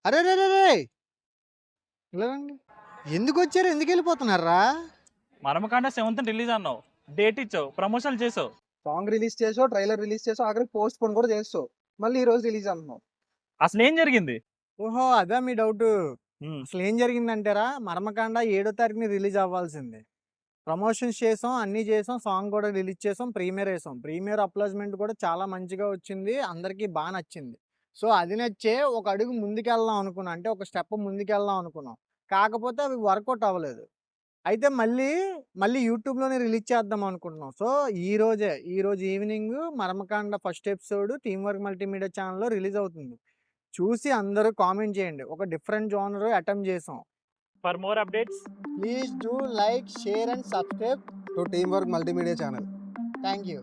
అరే రే రే రే! ఇలా రండి. ఎందుకు వచ్చారు? ఎందుకు వెళ్ళిపోతున్నారా? మర్మకాండ 7th రిలీజ్ అన్నావు, డేట్ ఇచ్చావు, ప్రమోషన్లు చేసావు. సాంగ్ రిలీజ్ చేసావు, ట్రైలర్ రిలీజ్ చేసావు, ఆఖరికి పోస్ట్ పోన్ కూడా చేస్తావు. మళ్ళీ ఈ రోజు రిలీజ్ అంటున్నావు. అసలు ఏం జరిగింది? ఓహో, అదా మీ డౌట్. ఉమ్, అసలు ఏం జరిగిందంటారా? మర్మకాండ 7వ తారీఖుని రిలీజ్ అవ్వాల్సింది. ప్రమోషన్స్ చేసాం, అన్నీ చేసాం, సాంగ్ కూడా రిలీజ్ చేసాం, ప్రీమియర్ వేసాం. ప్రీమియర్ అప్లాజ్మెంట్ కూడా చాలా మంచిగా వచ్చింది, అందరికీ బాగా నచ్చింది. సో అది నచ్చే ఒక అడుగు ముందుకెళ్దాం అనుకున్నాం, అంటే ఒక స్టెప్ ముందుకెళ్దాం అనుకున్నాం. కాకపోతే అవి వర్కౌట్ అవ్వలేదు. అయితే మళ్ళీ యూట్యూబ్లోనే రిలీజ్ చేద్దాం అనుకుంటున్నాం. సో ఈరోజు evening Marmakanda first episode team work multimedia ఛానల్లో రిలీజ్ అవుతుంది. చూసి అందరూ కామెంట్ చేయండి. ఒక డిఫరెంట్ జోనర్ అటెంప్ట్ చేసాం. For more updates please do like, share and subscribe to team work multimedia channel. Thank you.